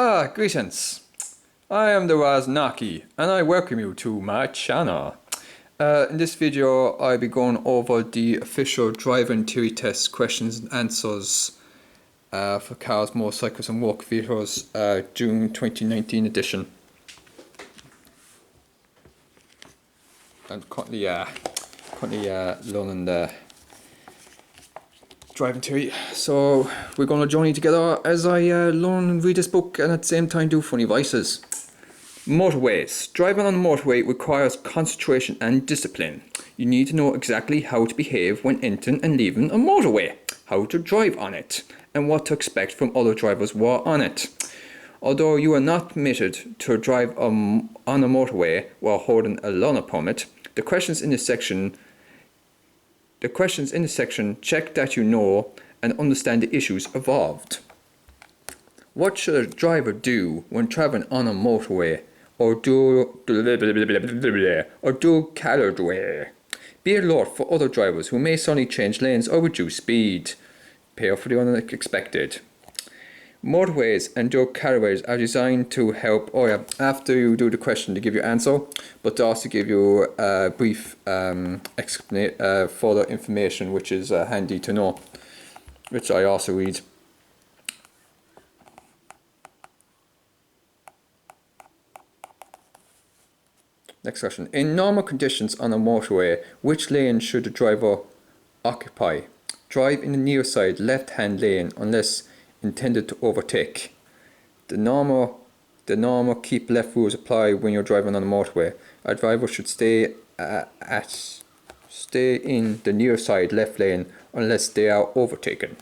Greetings. I am the Raznaki, and I welcome you to my channel. In this video, I'll be going over the official driving theory test questions and answers for cars, motorcycles and work vehicles, June 2019 edition. I'm currently learning the driving theory, so we're going to journey together as I learn and read this book and at the same time do funny voices. Motorways. Driving on a motorway requires concentration and discipline. You need to know exactly how to behave when entering and leaving a motorway, how to drive on it, and what to expect from other drivers who are on it. Although you are not permitted to drive on a motorway while holding a learner permit, the questions in this section check that you know and understand the issues involved. What should a driver do when traveling on a motorway or do Clearways? Be alert for other drivers who may suddenly change lanes or reduce speed. Prepare for the unexpected. Motorways and Clearways are designed to help, after you do the question to give you answer, but to also give you a brief further information which is handy to know, which I also read. Next question. In normal conditions on a motorway, which lane should the driver occupy? Drive in the near side left-hand lane unless intended to overtake. The normal keep left rules apply when you're driving on a motorway. A driver should stay in the near side left lane unless they are overtaken.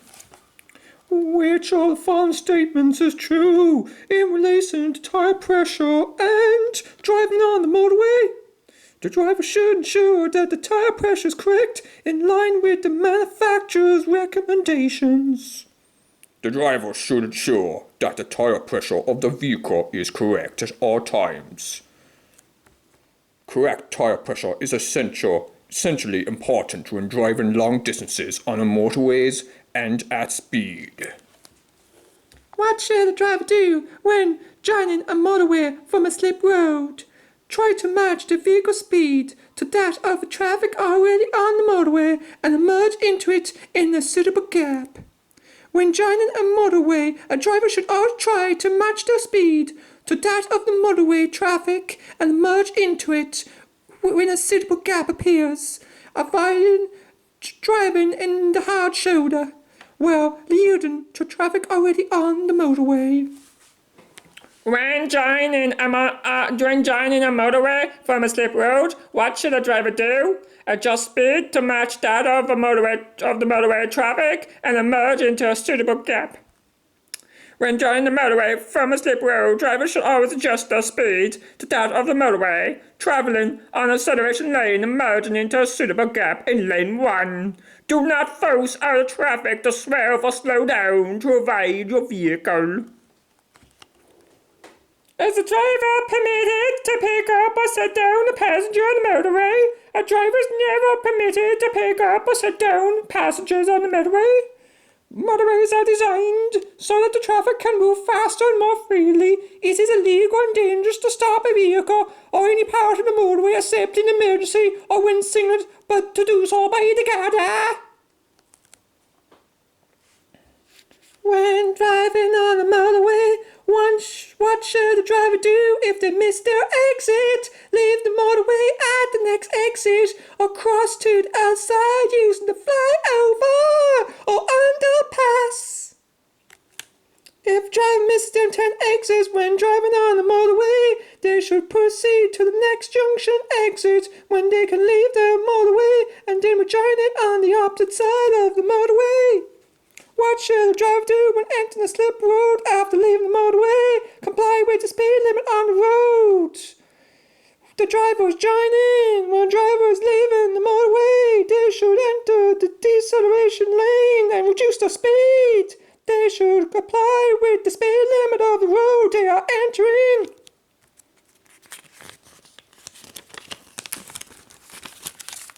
Which of the following statements is true in relation to tire pressure and driving on the motorway? The driver should ensure that the tire pressure is correct in line with the manufacturer's recommendations. The driver should ensure that the tire pressure of the vehicle is correct at all times. Correct tire pressure is essentially important when driving long distances on motorways and at speed. What should the driver do when joining a motorway from a slip road? Try to match the vehicle speed to that of the traffic already on the motorway and merge into it in a suitable gap. When joining a motorway, a driver should always try to match their speed to that of the motorway traffic and merge into it when a suitable gap appears, avoiding driving in the hard shoulder while yielding to traffic already on the motorway. When joining a motorway from a slip road, what should a driver do? Adjust speed to match that of the motorway traffic and emerge into a suitable gap. When joining the motorway from a slip road, drivers should always adjust their speed to that of the motorway, travelling on a acceleration lane and merging into a suitable gap in lane 1. Do not force other traffic to swerve or slow down to avoid your vehicle. Is the driver permitted to pick up or set down a passenger on the motorway? A driver is never permitted to pick up or set down passengers on the motorway. Motorways are designed so that the traffic can move faster and more freely. It is illegal and dangerous to stop a vehicle or any part of the motorway except in emergency or when signalled, but to do so by the guarder. When driving on a motorway, what should the driver do if they miss their exit? Leave the motorway at the next exit or cross to the outside using the flyover or underpass. If driver misses their intended exits when driving on the motorway, they should proceed to the next junction exit when they can leave the motorway and then rejoin it on the opposite side of the motorway. What should the driver do when entering a slip road after leaving the motorway? Comply with the speed limit on the road. The driver is joining. When the driver is leaving the motorway, they should enter the deceleration lane and reduce their speed. They should comply with the speed limit of the road they are entering.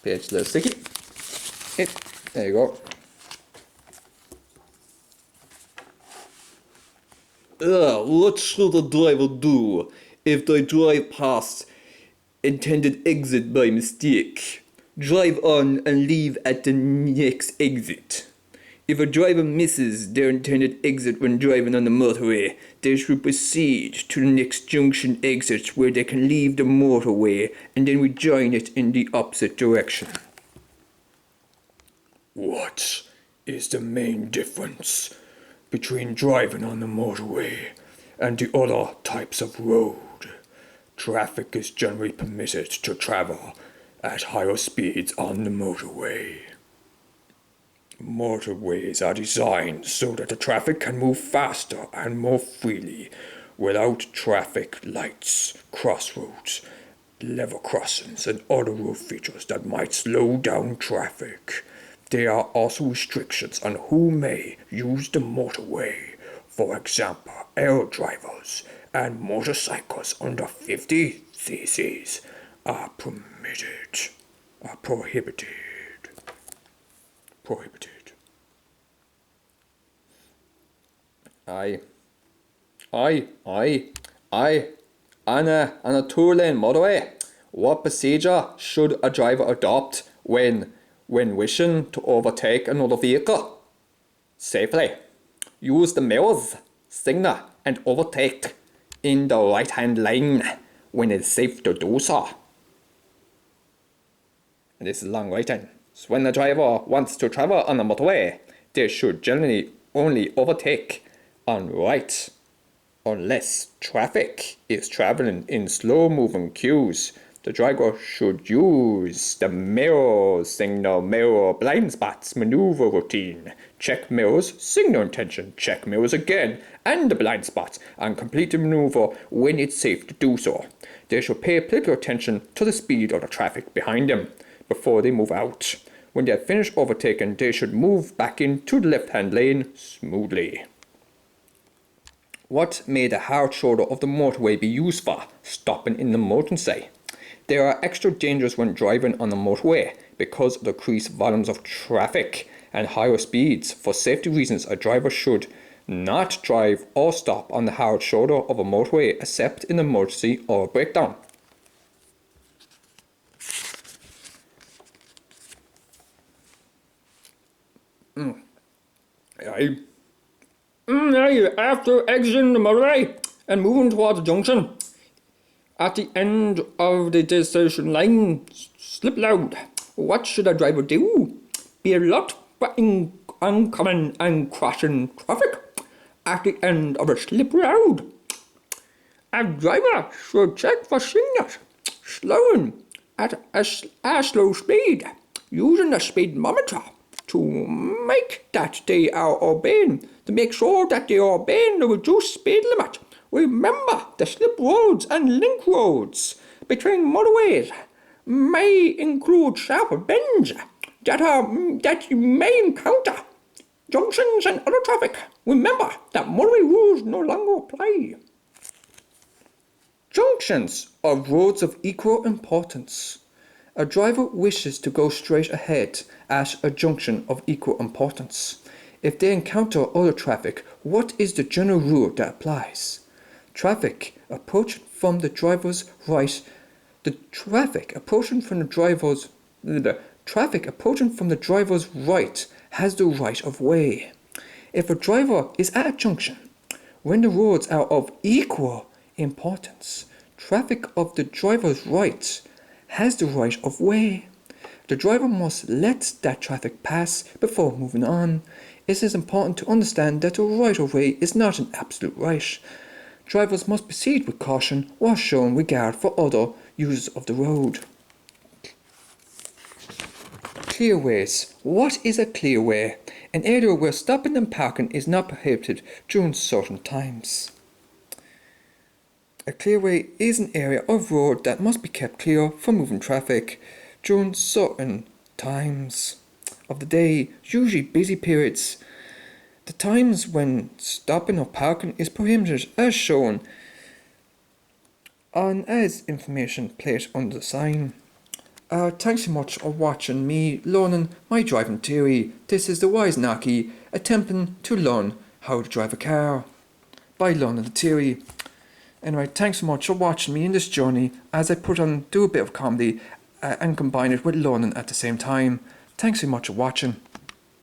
Page a little sticky. There you go. What should a driver do if they drive past intended exit by mistake? Drive on and leave at the next exit. If a driver misses their intended exit when driving on the motorway, they should proceed to the next junction exit where they can leave the motorway and then rejoin it in the opposite direction. What is the main difference between driving on the motorway and the other types of road? Traffic is generally permitted to travel at higher speeds on the motorway. Motorways are designed so that the traffic can move faster and more freely without traffic lights, crossroads, level crossings, and other road features that might slow down traffic. There are also restrictions on who may use the motorway. For example, air drivers and motorcycles under 50 cc's are prohibited. Aye. On a two-lane motorway, what procedure should a driver adopt when wishing to overtake another vehicle safely? Use the mirrors, signal, and overtake in the right-hand lane when it's safe to do so. And this is long writing. So when a driver wants to travel on a motorway, they should generally only overtake on right unless traffic is traveling in slow-moving queues. The driver should use the mirror signal, mirror blind spots maneuver routine. Check mirrors, signal intention, check mirrors again, and the blind spots, and complete the maneuver when it's safe to do so. They should pay particular attention to the speed of the traffic behind them before they move out. When they have finished overtaking, they should move back into the left-hand lane smoothly. What may the hard shoulder of the motorway be used for? Stopping in the emergency. There are extra dangers when driving on the motorway because of the increased volumes of traffic and higher speeds. For safety reasons, a driver should not drive or stop on the hard shoulder of a motorway except in emergency or breakdown. After exiting the motorway and moving towards the junction, at the end of the destination line, slip loud. What should a driver do? Be alert for oncoming and crashing traffic at the end of a slip road. A driver should check for signals, slowing at a slow speed, using the speedometer to make sure that they are obeying the reduced speed limit. Remember, the slip roads and link roads between motorways may include sharp bends that you may encounter, junctions and other traffic. Remember that motorway rules no longer apply. Junctions are roads of equal importance. A driver wishes to go straight ahead at a junction of equal importance. If they encounter other traffic, what is the general rule that applies? Traffic approaching from the driver's right has the right of way. If a driver is at a junction when the roads are of equal importance, traffic of the driver's right has the right of way. The driver must let that traffic pass before moving on. It is important to understand that the right of way is not an absolute right. Drivers must proceed with caution while showing regard for other users of the road. Clearways. What is a clearway? An area where stopping and parking is not prohibited during certain times. A clearway is an area of road that must be kept clear from moving traffic during certain times of the day, usually busy periods. The times when stopping or parking is prohibited as shown on as information plate under the sign. Thanks so much for watching me learning my driving theory. This is the Wise Naki attempting to learn how to drive a car. by London Theory. Anyway, thanks so much for watching me in this journey as I do a bit of comedy and combine it with London at the same time. Thanks so much for watching.